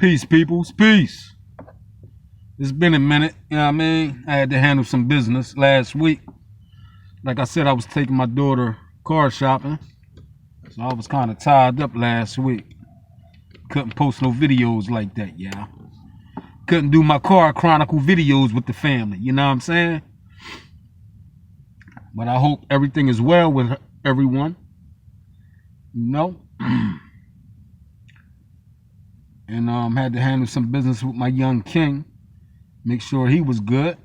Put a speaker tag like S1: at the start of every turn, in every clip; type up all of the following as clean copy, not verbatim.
S1: Peace, peoples. Peace. It's been a minute, you know what I mean? I had to handle some business last week. Like I said, I was taking my daughter car shopping. So I was kind of tied up last week. Couldn't post no videos like that, yeah. Couldn't do my car chronicle videos with the family, you know what I'm saying? But I hope everything is well with everyone. You know? And had to handle some business with my young king. Make sure he was good.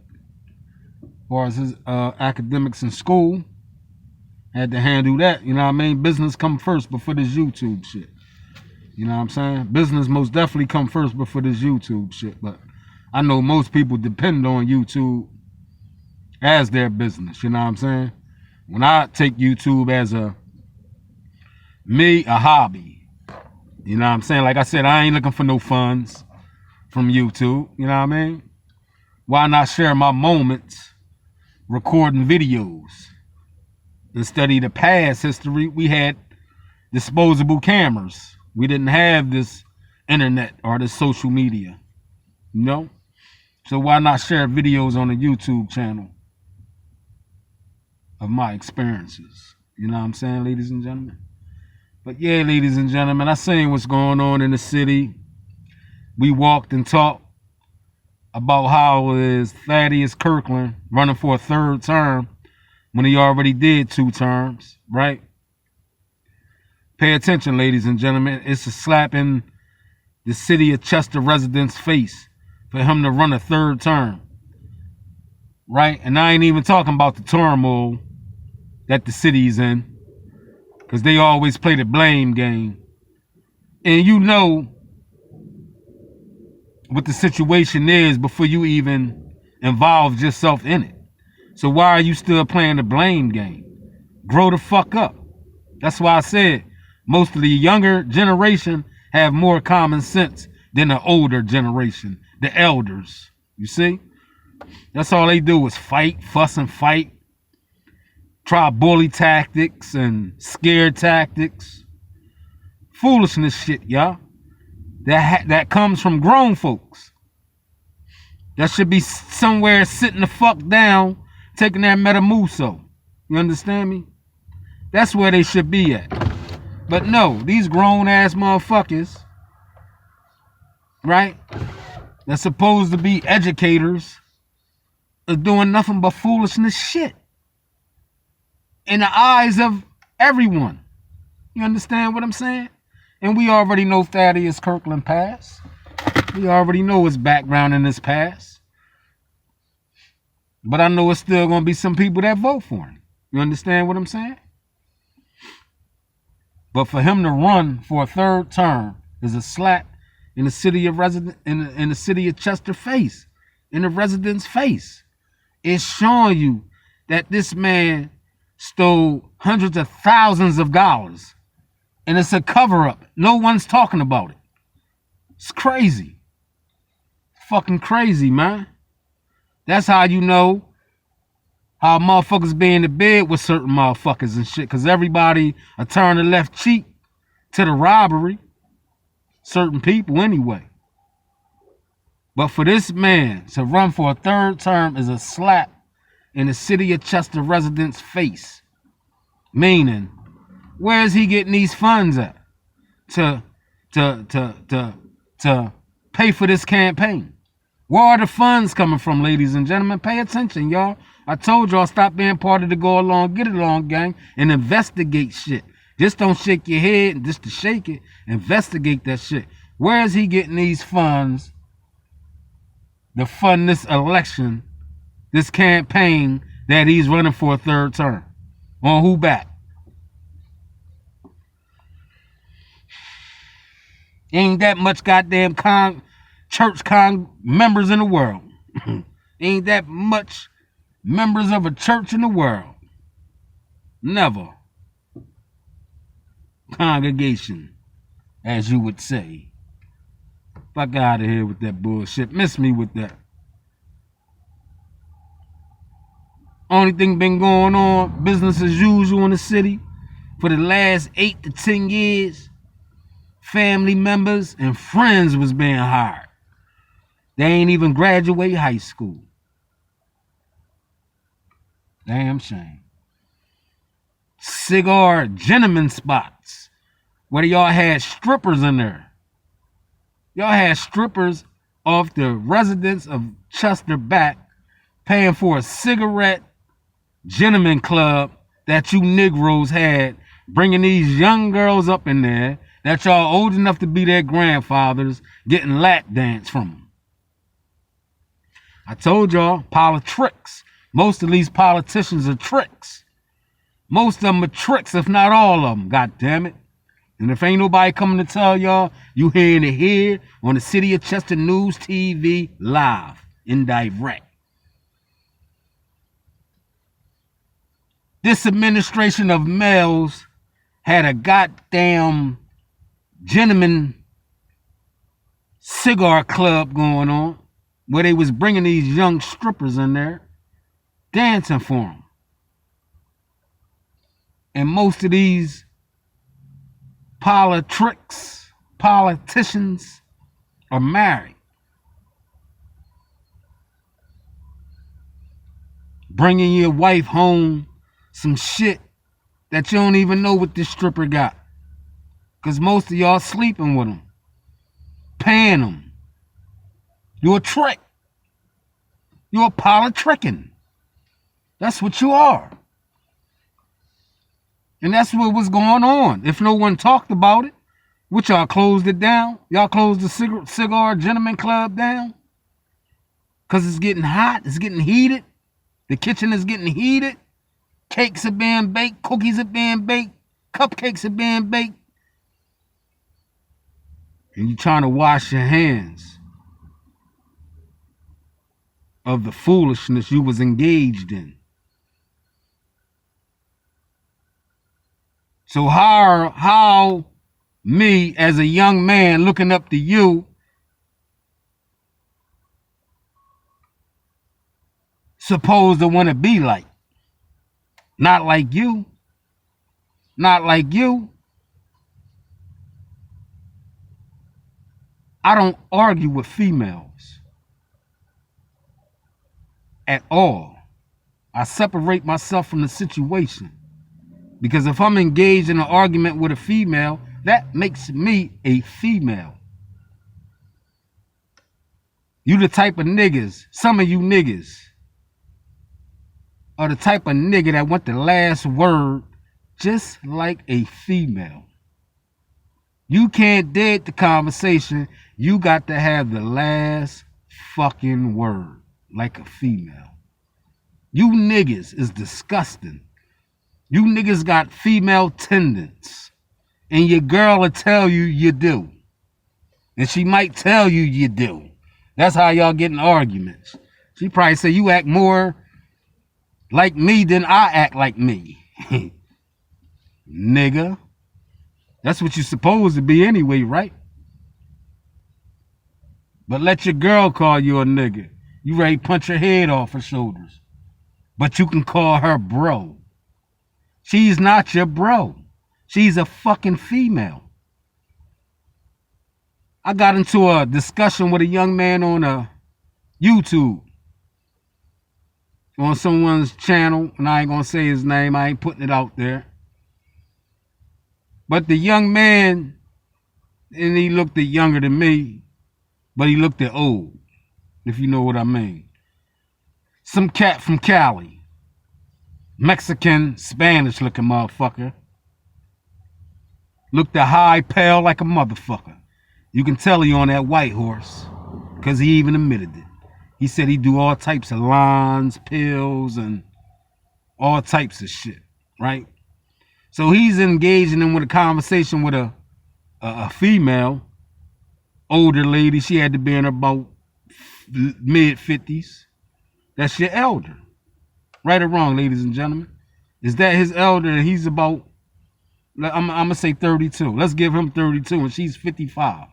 S1: As far as his academics in school. Had to handle that, you know what I mean? Business come first before this YouTube shit. You know what I'm saying? Business most definitely come first before this YouTube shit. But I know most people depend on YouTube as their business, you know what I'm saying? When I take YouTube as a hobby. You know what I'm saying? Like I said, I ain't looking for no funds from YouTube. You know what I mean? Why not share my moments recording videos? Instead of the past history, we had disposable cameras. We didn't have this internet or this social media. You know? So why not share videos on the YouTube channel of my experiences? You know what I'm saying, ladies and gentlemen? But yeah, ladies and gentlemen, I seen what's going on in the city. We walked and talked about how is Thaddeus Kirkland running for a third term when he already did 2 terms, right? Pay attention, ladies and gentlemen. It's a slap in the city of Chester residents' face for him to run a 3rd term, right? And I ain't even talking about the turmoil that the city's in. Because they always play the blame game. And you know what the situation is before you even involve yourself in it. So why are you still playing the blame game? Grow the fuck up. That's why I said most of the younger generation have more common sense than the older generation, the elders. You see? That's all they do is fight, fuss and fight. Try bully tactics and scare tactics. Foolishness shit, y'all. That comes from grown folks. That should be somewhere sitting the fuck down, taking that Metamucil. You understand me? That's where they should be at. But no, these grown ass motherfuckers, right? They're supposed to be educators, are doing nothing but foolishness shit. In the eyes of everyone. You understand what I'm saying? And we already know Thaddeus Kirkland past. We already know his background in his past. But I know it's still going to be some people that vote for him. You understand what I'm saying? But for him to run for a 3rd term is a slap in the city of in the city of Chester face, in the residents' face. It's showing you that this man stole hundreds of thousands of dollars. And it's a cover-up. No one's talking about it. It's crazy. Fucking crazy, man. That's how you know how motherfuckers be in the bed with certain motherfuckers and shit. Because everybody turn the left cheek to the robbery. Certain people anyway. But for this man to run for a 3rd term is a slap in the city of Chester residents' face. Meaning, where is he getting these funds at to pay for this campaign? Where are the funds coming from, ladies and gentlemen? Pay attention, y'all. I told y'all stop being part of the go along, get along gang and investigate shit. Just don't shake your head just to shake it. Investigate that shit. Where is he getting these funds to fund this election, this campaign that he's running for a 3rd term? On who back? Ain't that much goddamn church members in the world. Ain't that much members of a church in the world. Never. Congregation, as you would say. Fuck out of here with that bullshit. Miss me with that. Only thing been going on, business as usual in the city for the last 8 to 10 years. family members, and friends was being hired. They ain't even graduate high school. Damn shame. Cigar gentleman spots where y'all had strippers in there. Y'all had strippers off the residents of Chester back paying for a cigarette gentleman club that you Negroes had, bringing these young girls up in there that y'all old enough to be their grandfathers, getting lap dance from them. I told y'all, politics. Most of these politicians are tricks. Most of them are tricks, if not all of them, god damn it. And if ain't nobody coming to tell y'all, you hearing it here on the City of Chester News TV live and direct. This administration of males had a goddamn gentleman cigar club going on where they was bringing these young strippers in there, dancing for them. And most of these politicians are married. Bringing your wife home some shit that you don't even know what this stripper got. Because most of y'all sleeping with them. Paying them. You're a trick. You're a politricking. That's what you are. And that's what was going on. If no one talked about it, what y'all closed it down? Y'all closed the cigar gentleman club down? Because it's getting hot. It's getting heated. The kitchen is getting heated. Cakes are being baked. Cookies are being baked. Cupcakes are being baked. And you're trying to wash your hands of the foolishness you was engaged in. So how me as a young man looking up to you supposed to want to be like? Not like you. Not like you. I don't argue with females at all. I separate myself from the situation. Because if I'm engaged in an argument with a female, that makes me a female. You the type of niggas, some of you niggas, are the type of nigga that want the last word just like a female. You can't dead the conversation. You got to have the last fucking word like a female. You niggas is disgusting. You niggas got female tendons. And your girl will tell you you do. And she might tell you you do. That's how y'all get in arguments. She probably say you act more like me than I act like me. Nigga. That's what you're supposed to be anyway, right? But let your girl call you a nigga. You ready to punch her head off her shoulders. But you can call her bro. She's not your bro. She's a fucking female. I got into a discussion with a young man on YouTube. On someone's channel, and I ain't gonna say his name. I ain't putting it out there. But the young man, and he looked younger than me, but he looked old, if you know what I mean. Some cat from Cali. Mexican, Spanish looking motherfucker. Looked high, pale like a motherfucker. You can tell he on that white horse, because he even admitted it. He said he do all types of lines, pills, and all types of shit, right? So he's engaging in with a conversation with a female, older lady. She had to be in about mid-50s. That's your elder. Right or wrong, ladies and gentlemen? Is that his elder and he's about, I'm going to say 32. Let's give him 32 and she's 55.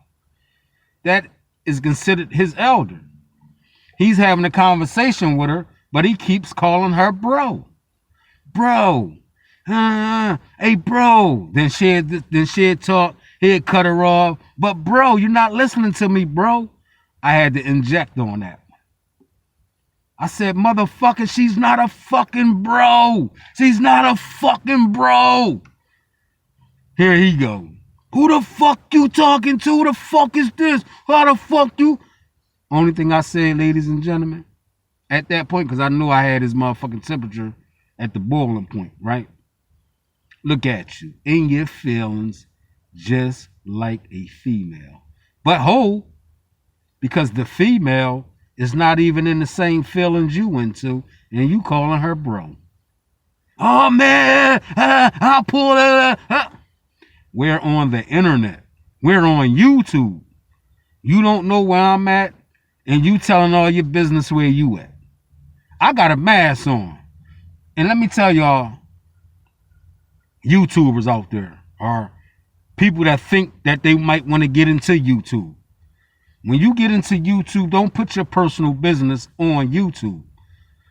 S1: That is considered his elder. He's having a conversation with her, but he keeps calling her bro. Bro. Hey, bro. Then she'd talk. He'd cut her off. But bro, you're not listening to me, bro. I had to inject on that. I said, motherfucker, she's not a fucking bro. She's not a fucking bro. Here he go. Who the fuck you talking to? Who the fuck is this? How the fuck you? Only thing I said, ladies and gentlemen, at that point, because I knew I had his motherfucking temperature at the boiling point, right? Look at you, in your feelings, just like a female. But ho, because the female is not even in the same feelings you into, and you calling her bro. Oh man, I'll pull it. We're on the internet. We're on YouTube. You don't know where I'm at, and you telling all your business where you at. I got a mask on. And let me tell y'all, YouTubers out there are people that think that they might want to get into YouTube. When you get into YouTube, don't put your personal business on YouTube.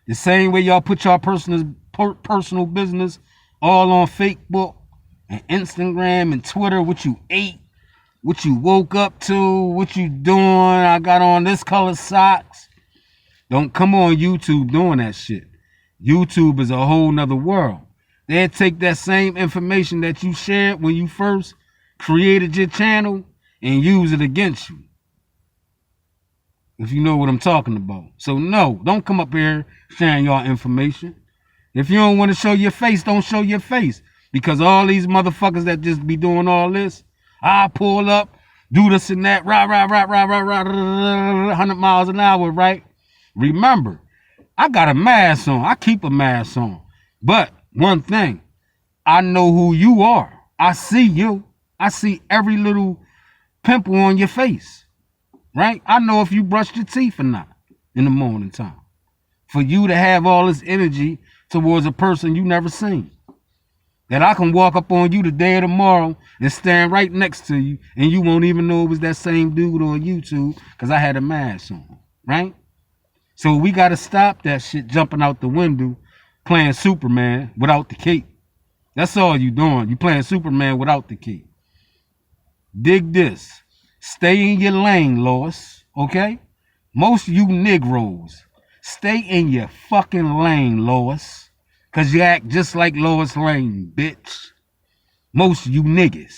S1: The same way y'all put your personal business all on Facebook and Instagram and Twitter, what you ate, what you woke up to, what you doing. I got on this color socks. Don't come on YouTube doing that shit. YouTube is a whole nother world. They'll take that same information that you shared when you first created your channel and use it against you. If you know what I'm talking about. So no, don't come up here sharing your information. If you don't want to show your face, don't show your face. Because all these motherfuckers that just be doing all this, I pull up, do this and that, 100 miles an hour, right? Remember, I got a mask on. I keep a mask on. But one thing, I know who you are. I see you. I see every little pimple on your face, right? I know if you brushed your teeth or not in the morning time. For you to have all this energy towards a person you never seen. That I can walk up on you today or tomorrow and stand right next to you and you won't even know it was that same dude on YouTube because I had a mask on, right? So we got to stop that shit jumping out the window playing Superman without the cape. That's all you doing. You playing Superman without the cape. Dig this. Stay in your lane, Lois, okay? Most of you Negroes, stay in your fucking lane, Lois. Because you act just like Lois Lane, bitch. Most of you niggas.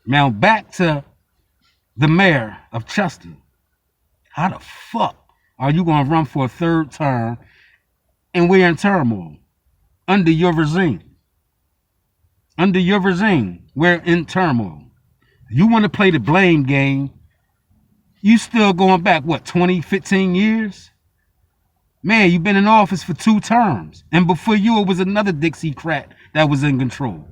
S1: Now back to the mayor of Chester. How the fuck are you going to run for a third term and we're in turmoil? Under your regime. Under your regime, we're in turmoil. You want to play the blame game, you still going back, what, 20, 15 years? Man, you've been in office for 2 terms. And before you, it was another Dixiecrat that was in control.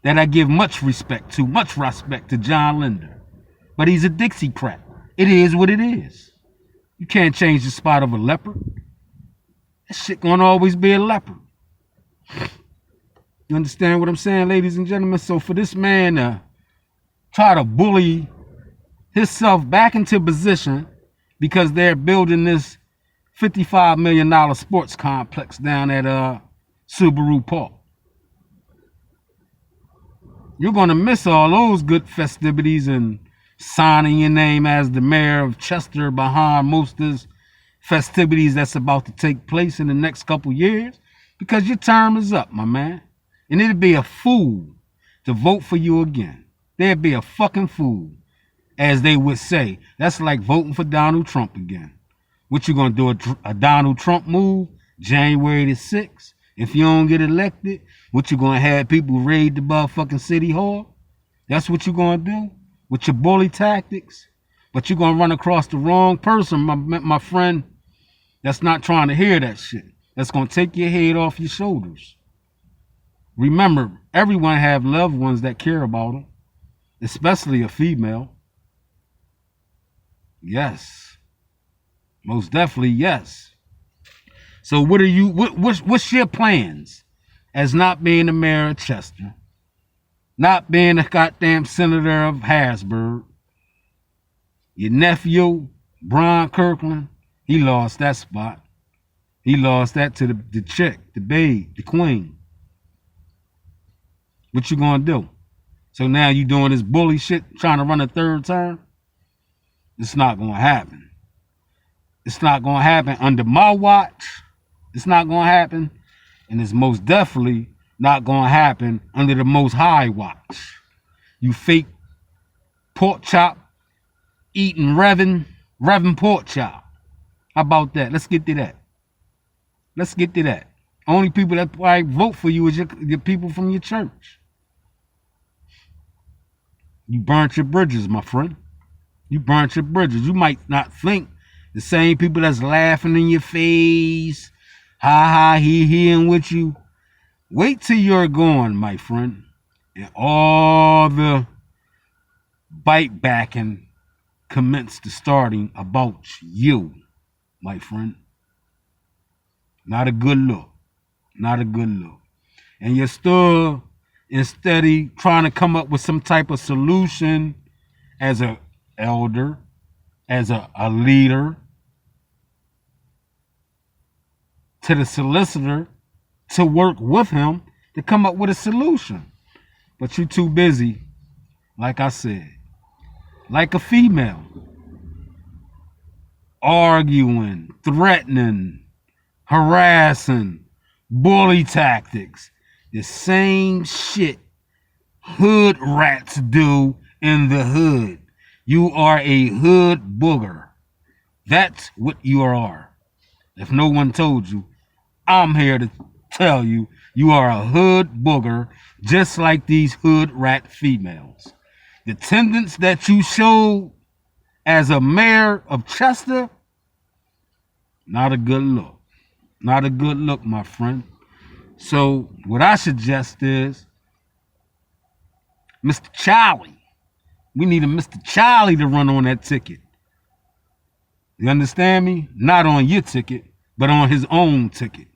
S1: That I give much respect to John Linder. But he's a Dixiecrat. It is what it is. You can't change the spot of a leopard. That shit gonna always be a leopard. You understand what I'm saying, ladies and gentlemen? So for this man to try to bully himself back into position because they're building this $55 million sports complex down at Subaru Park. You're going to miss all those good festivities and signing your name as the mayor of Chester behind most of the festivities that's about to take place in the next couple years because your term is up, my man. And it'd be a fool to vote for you again. They'd be a fucking fool, as they would say. That's like voting for Donald Trump again. What you gonna do, a Donald Trump move, January the 6th? If you don't get elected, what you gonna have people raid the motherfucking city hall? That's what you gonna do with your bully tactics? But you're gonna run across the wrong person, my friend, that's not trying to hear that shit. That's gonna take your head off your shoulders. Remember, everyone have loved ones that care about them, especially a female. Yes. Most definitely, yes. So what are you, what's your plans as not being the mayor of Chester, not being a goddamn senator of Harrisburg? Your nephew, Brian Kirkland, he lost that spot. He lost that to the chick, the babe, the queen. What you gonna do? So now you doing this bully shit, trying to run a third term? It's not going to happen. It's not going to happen under my watch. It's not going to happen. And it's most definitely not going to happen under the Most High watch. You fake pork chop eating Reverend pork chop. How about that? Let's get to that. Let's get to that. Only people that probably vote for you is your people from your church. You burnt your bridges, my friend. You burnt your bridges. You might not think the same people that's laughing in your face, ha ha, he and with you. Wait till you're gone, my friend. And all the bite backing commence to starting about you, my friend. Not a good look. Not a good look. And you're still instead of trying to come up with some type of solution as a elder, as a leader, to the solicitor to work with him to come up with a solution. But you're too busy, like I said, like a female, arguing, threatening, harassing, bully tactics. The same shit hood rats do in the hood. You are a hood booger. That's what you are. If no one told you, I'm here to tell you, you are a hood booger, just like these hood rat females. The tendencies that you showed as a mayor of Chester, not a good look. Not a good look, my friend. So what I suggest is, Mr. Charlie, we need a Mr. Charlie to run on that ticket. You understand me? Not on your ticket, but on his own ticket.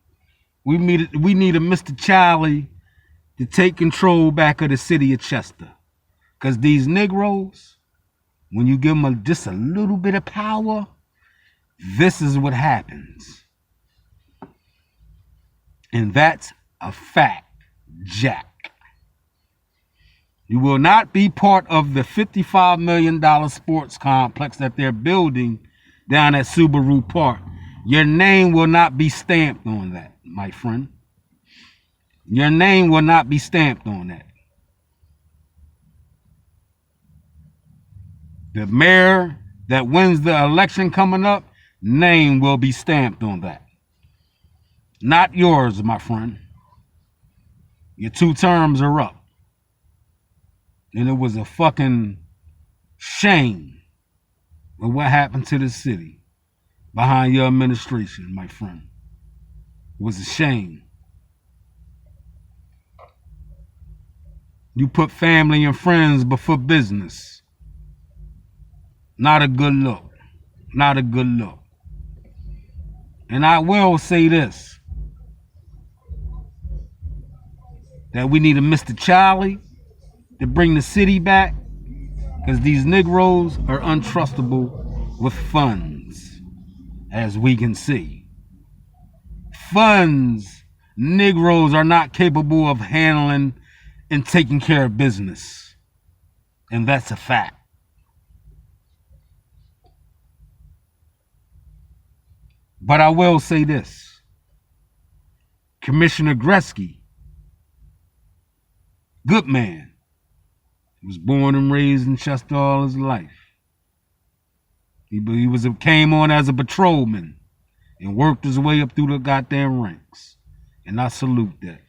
S1: We need a Mr. Charlie to take control back of the city of Chester. Because these Negroes, when you give them just a little bit of power, this is what happens. And that's a fact, Jack. You will not be part of the $55 million sports complex that they're building down at Subaru Park. Your name will not be stamped on that, my friend. Your name will not be stamped on that. The mayor that wins the election coming up, name will be stamped on that. Not yours, my friend. Your 2 terms are up. And it was a fucking shame of what happened to the city behind your administration, my friend. It was a shame. You put family and friends before business. Not a good look. Not a good look. And I will say this, that we need a Mr. Charlie to bring the city back, because these Negroes are untrustable with funds, as we can see. Funds, Negroes are not capable of handling and taking care of business. And that's a fact. But I will say this. Commissioner Gretzky, good man. He was born and raised in Chester all his life. He came on as a patrolman and worked his way up through the goddamn ranks. And I salute that.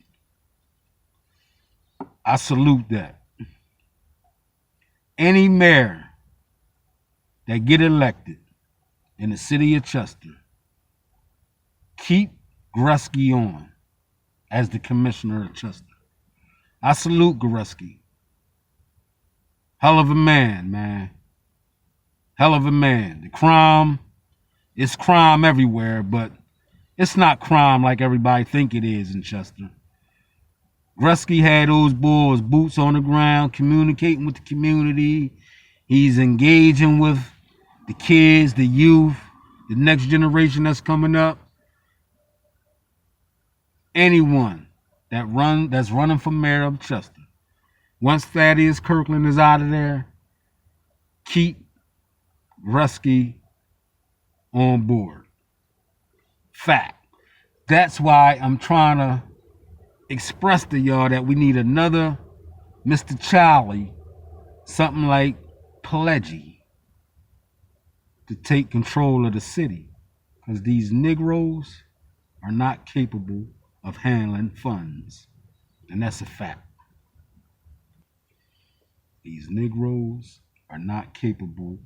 S1: I salute that. Any mayor that get elected in the city of Chester, keep Gretzky on as the commissioner of Chester. I salute Gretzky. Hell of a man, man. Hell of a man. The crime, it's crime everywhere, but it's not crime like everybody think it is in Chester. Gretzky had those boys, boots on the ground, communicating with the community. He's engaging with the kids, the youth, the next generation that's coming up. Anyone that's running for mayor of Chester, Once Thaddeus Kirkland is out of there, keep Rusky on board. Fact. That's why I'm trying to express to y'all that we need another Mr. Charlie, something like Pledgy, to take control of the city, because these Negroes are not capable of handling funds, and that's a fact. These Negroes are not capable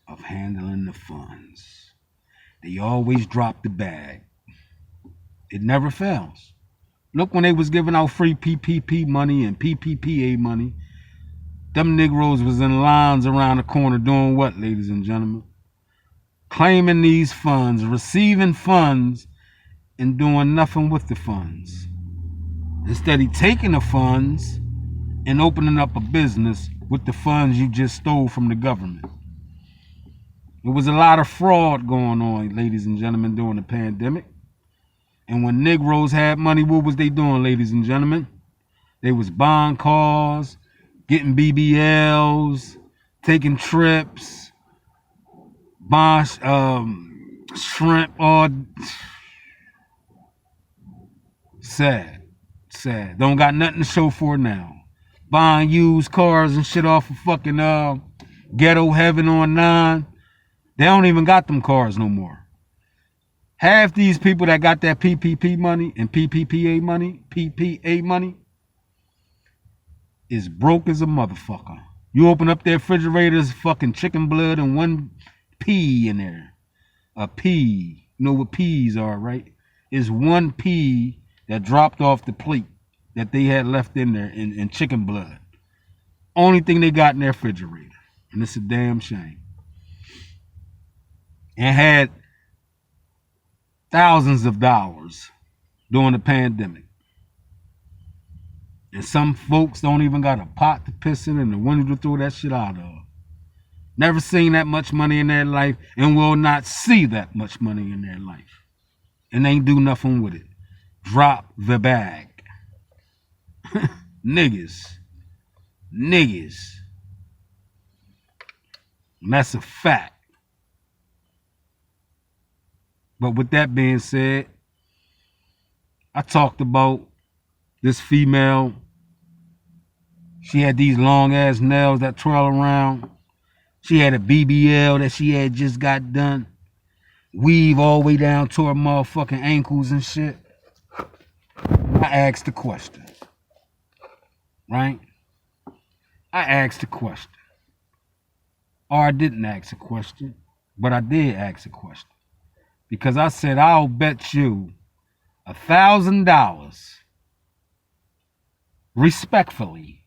S1: of handling the funds. They always drop the bag. It never fails. Look, when they was giving out free PPP money and PPPA money, them Negroes was in lines around the corner doing what, ladies and gentlemen? Claiming these funds, receiving funds, and doing nothing with the funds. Instead of taking the funds and opening up a business with the funds you just stole from the government. There was a lot of fraud going on, ladies and gentlemen, during the pandemic. And when Negroes had money, what was they doing, ladies and gentlemen? They was buying cars, getting BBLs, taking trips, buying shrimp, all sad. Don't got nothing to show for it now. Buying used cars and shit off of fucking Ghetto Heaven on 9. They don't even got them cars no more. Half these people that got that PPP money and PPPA money, is broke as a motherfucker. You open up their refrigerators, fucking chicken blood and one pea in there. A pea. You know what peas are, right? It's one pea that dropped off the plate that they had left in there in chicken blood. Only thing they got in their refrigerator. And it's a damn shame. And had thousands of dollars during the pandemic. And some folks don't even got a pot to piss in and a window to throw that shit out of. Never seen that much money in their life and will not see that much money in their life. And ain't do nothing with it. Drop the bag. Niggas. And that's a fact. But with that being said, I talked about this female. She had these long ass nails that twirl around. She had a BBL that she had just got done. Weave all the way down to her motherfucking ankles and shit. I asked the question. Right? I asked a question. Or I didn't ask a question, but I did ask a question. Because I said, I'll bet you $1,000 respectfully,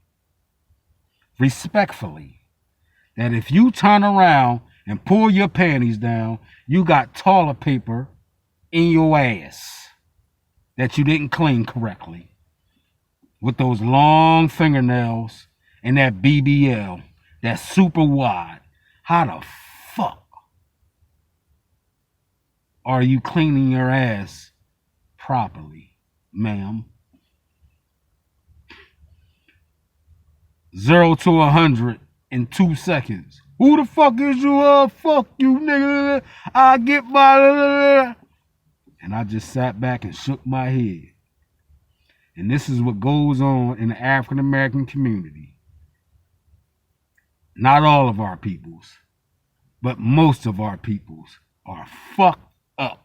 S1: that if you turn around and pull your panties down, you got toilet paper in your ass that you didn't clean correctly. With those long fingernails and that BBL, that's super wide. How the fuck are you cleaning your ass properly, ma'am? 0 to 100 in 2 seconds. Who the fuck is you? Fuck you, nigga. I get my... And I just sat back and shook my head. And this is what goes on in the African American community. Not all of our peoples, but most of our peoples are fucked up.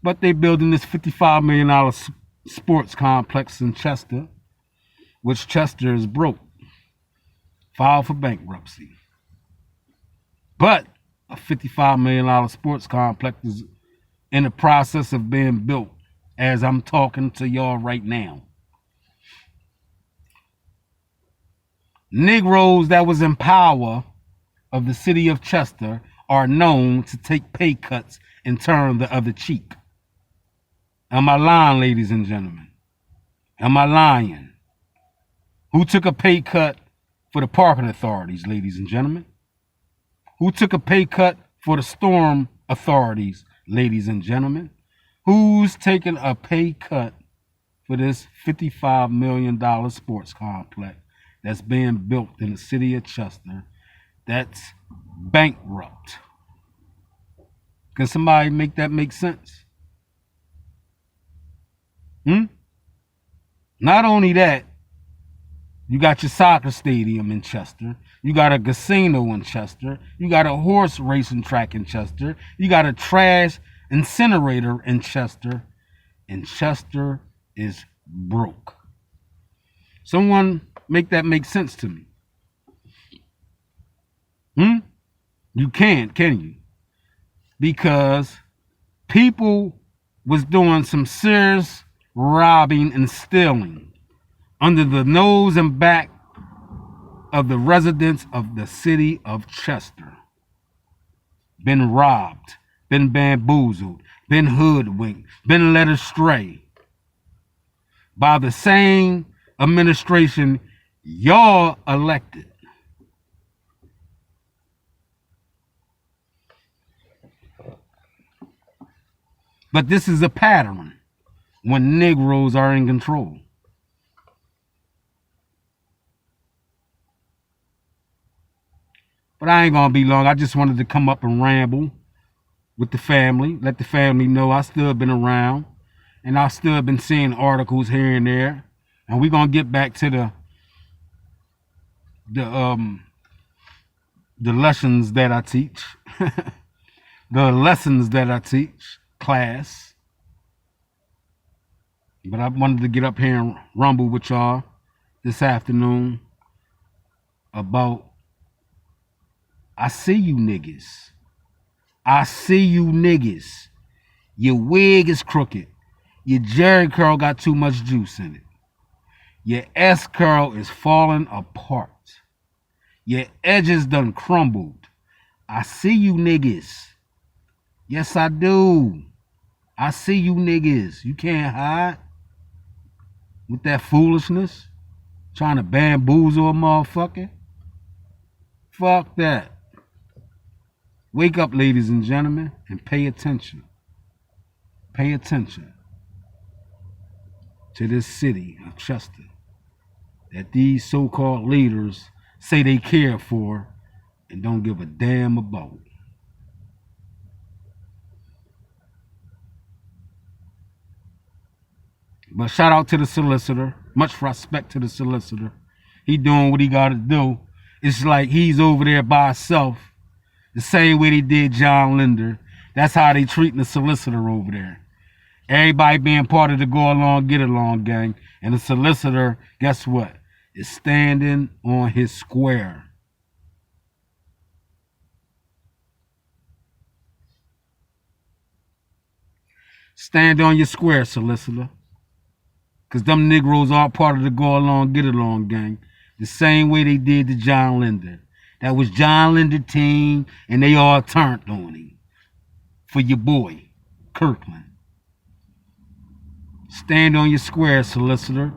S1: But they building this $55 million sports complex in Chester, which Chester is broke. Filed for bankruptcy. But a $55 million sports complex is in the process of being built as I'm talking to y'all right now. Negroes that was in power of the city of Chester are known to take pay cuts and turn the other cheek. Am I lying, ladies and gentlemen? Am I lying? Who took a pay cut for the parking authorities, ladies and gentlemen? Who took a pay cut for the storm authorities, ladies and gentlemen? Who's taking a pay cut for this $55 million sports complex that's being built in the city of Chester that's bankrupt. Can somebody make that make sense? Not only that, you got your soccer stadium in Chester. You got a casino in Chester. You got a horse racing track in Chester. You got a trash incinerator in Chester. And Chester is broke. Someone make that make sense to me. You can't, can you? Because people was doing some serious robbing and stealing under the nose and back of the residents of the city of Chester. Been robbed, been bamboozled, been hoodwinked, been led astray by the same administration y'all elected. But this is a pattern when Negroes are in control. But I ain't gonna be long. I just wanted to come up and ramble with the family, let the family know I still been around, and I still been seeing articles here and there. And we're gonna get back to the lessons that I teach, the lessons that I teach class. But I wanted to get up here and rumble with y'all this afternoon about I see you niggas. I see you niggas. Your wig is crooked. Your Jerry curl got too much juice in it. Your S curl is falling apart. Your edges done crumbled. I see you niggas. Yes, I do. I see you niggas. You can't hide with that foolishness. Trying to bamboozle a motherfucker. Fuck that. Wake up, ladies and gentlemen, and pay attention. Pay attention to this city of Chester that these so-called leaders say they care for and don't give a damn about. But shout out to the solicitor. Much respect to the solicitor. He doing what he got to do. It's like he's over there by himself. The same way they did John Linder. That's how they treating the solicitor over there. Everybody being part of the go along, get along gang. And the solicitor, guess what? Is standing on his square. Stand on your square, solicitor. Because them Negroes are part of the go along, get along gang. The same way they did to John Linder. That was John Linder team, and they all turned on him. For your boy, Kirkland. Stand on your square, solicitor.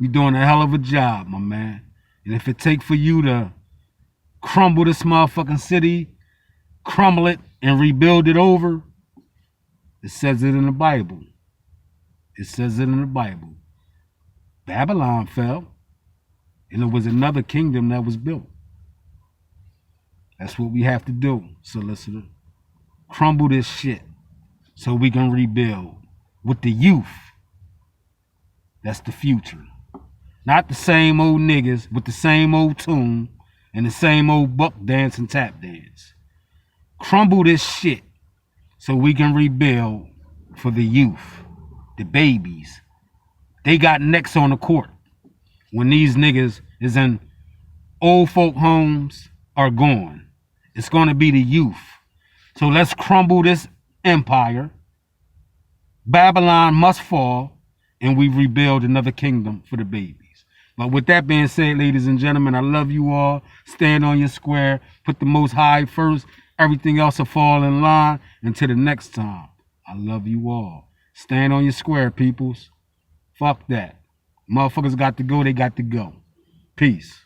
S1: You're doing a hell of a job, my man. And if it take for you to crumble this motherfucking city, crumble it, and rebuild it over, it says it in the Bible. It says it in the Bible. Babylon fell, and it was another kingdom that was built. That's what we have to do, solicitor. Crumble this shit so we can rebuild with the youth. That's the future. Not the same old niggas with the same old tune and the same old buck dance and tap dance. Crumble this shit so we can rebuild for the youth, the babies. They got necks on the court when these niggas is in old folk homes are gone. It's going to be the youth. So let's crumble this empire. Babylon must fall, and we rebuild another kingdom for the babies. But with that being said, ladies and gentlemen, I love you all. Stand on your square. Put the Most High first. Everything else will fall in line. Until the next time, I love you all. Stand on your square, peoples. Fuck that. Motherfuckers got to go. They got to go. Peace.